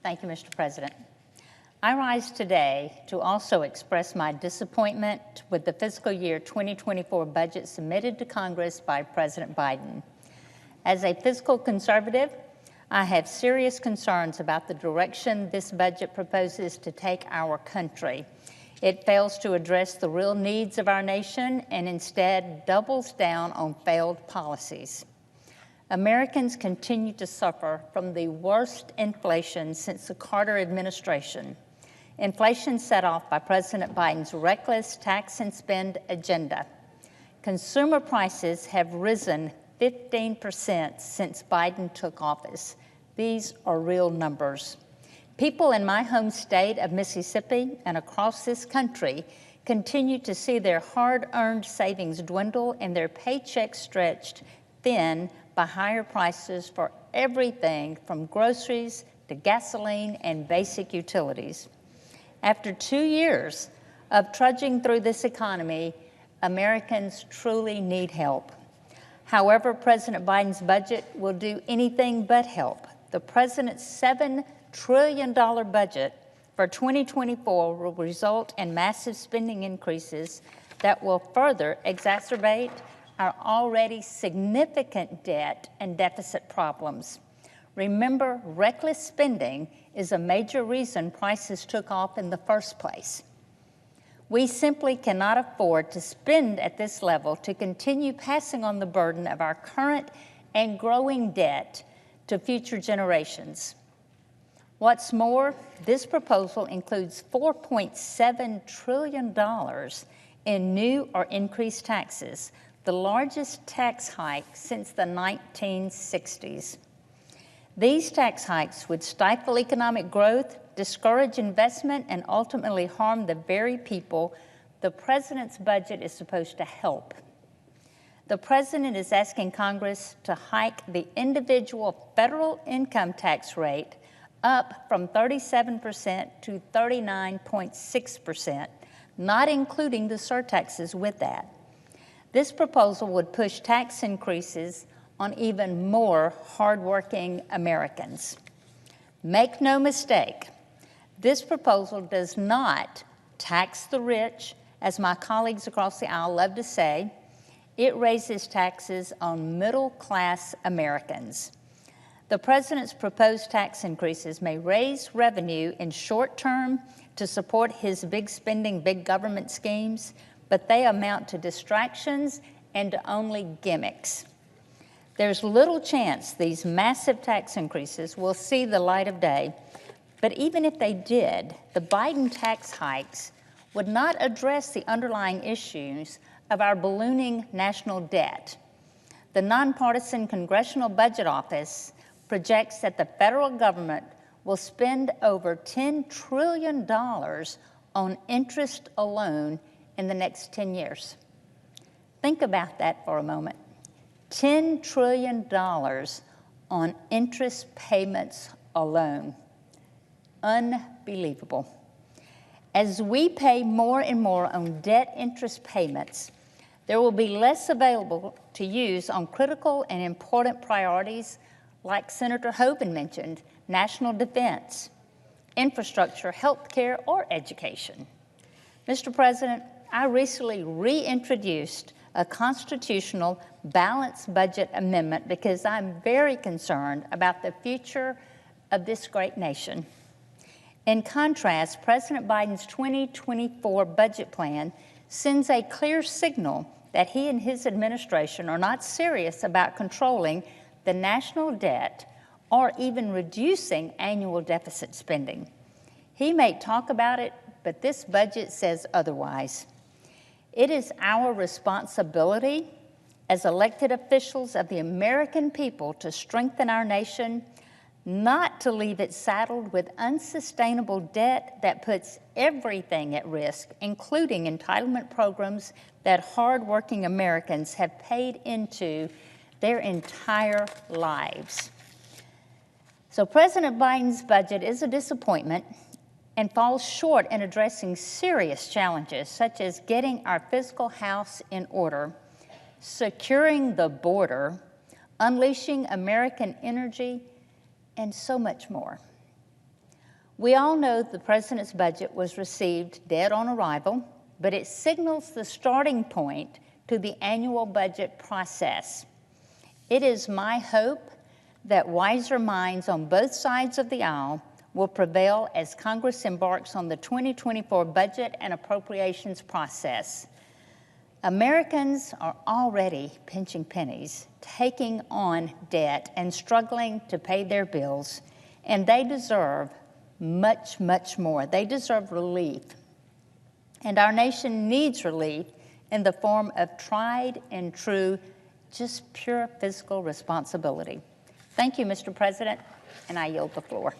Thank you, Mr. President. I rise today to also express my disappointment with the fiscal year 2024 budget submitted to Congress by President Biden. As a fiscal conservative, I have serious concerns about the direction this budget proposes to take our country. It fails to address the real needs of our nation and instead doubles down on failed policies. Americans continue to suffer from the worst inflation since the Carter administration. Inflation set off by President Biden's reckless tax and spend agenda. Consumer prices have risen 15% since Biden took office. These are real numbers. People in my home state of Mississippi and across this country continue to see their hard-earned savings dwindle and their paychecks stretched thin by higher prices for everything from groceries to gasoline and basic utilities. After 2 years of trudging through this economy, Americans truly need help. However, President Biden's budget will do anything but help. The president's $7 trillion budget for 2024 will result in massive spending increases that will further exacerbate our already significant debt and deficit problems. Remember, reckless spending is a major reason prices took off in the first place. We simply cannot afford to spend at this level to continue passing on the burden of our current and growing debt to future generations. What's more, this proposal includes $4.7 trillion in new or increased taxes, the largest tax hike since the 1960s. These tax hikes would stifle economic growth, discourage investment, and ultimately harm the very people the president's budget is supposed to help. The president is asking Congress to hike the individual federal income tax rate up from 37% to 39.6%, not including the surtaxes with that. This proposal would push tax increases on even more hardworking Americans. Make no mistake, this proposal does not tax the rich, as my colleagues across the aisle love to say. It raises taxes on middle-class Americans. The president's proposed tax increases may raise revenue in short term to support his big spending, big government schemes, but they amount to distractions and to only gimmicks. There's little chance these massive tax increases will see the light of day, but even if they did, the Biden tax hikes would not address the underlying issues of our ballooning national debt. The nonpartisan Congressional Budget Office projects that the federal government will spend over $10 trillion on interest alone in the next 10 years. Think about that for a moment. $10 trillion on interest payments alone. Unbelievable. As we pay more and more on debt interest payments, there will be less available to use on critical and important priorities like Senator Hoeven mentioned, national defense, infrastructure, healthcare, or education. Mr. President, I recently reintroduced a constitutional balanced budget amendment because I'm very concerned about the future of this great nation. In contrast, President Biden's 2024 budget plan sends a clear signal that he and his administration are not serious about controlling the national debt or even reducing annual deficit spending. He may talk about it, but this budget says otherwise. It is our responsibility as elected officials of the American people to strengthen our nation, not to leave it saddled with unsustainable debt that puts everything at risk, including entitlement programs that hardworking Americans have paid into their entire lives. So President Biden's budget is a disappointment and falls short in addressing serious challenges such as getting our fiscal house in order, securing the border, unleashing American energy, and so much more. We all know the President's budget was received dead on arrival, but it signals the starting point to the annual budget process. It is my hope that wiser minds on both sides of the aisle will prevail as Congress embarks on the 2024 budget and appropriations process. Americans are already pinching pennies, taking on debt, and struggling to pay their bills, and they deserve much, much more. They deserve relief. And our nation needs relief in the form of tried and true, just pure fiscal responsibility. Thank you, Mr. President, and I yield the floor.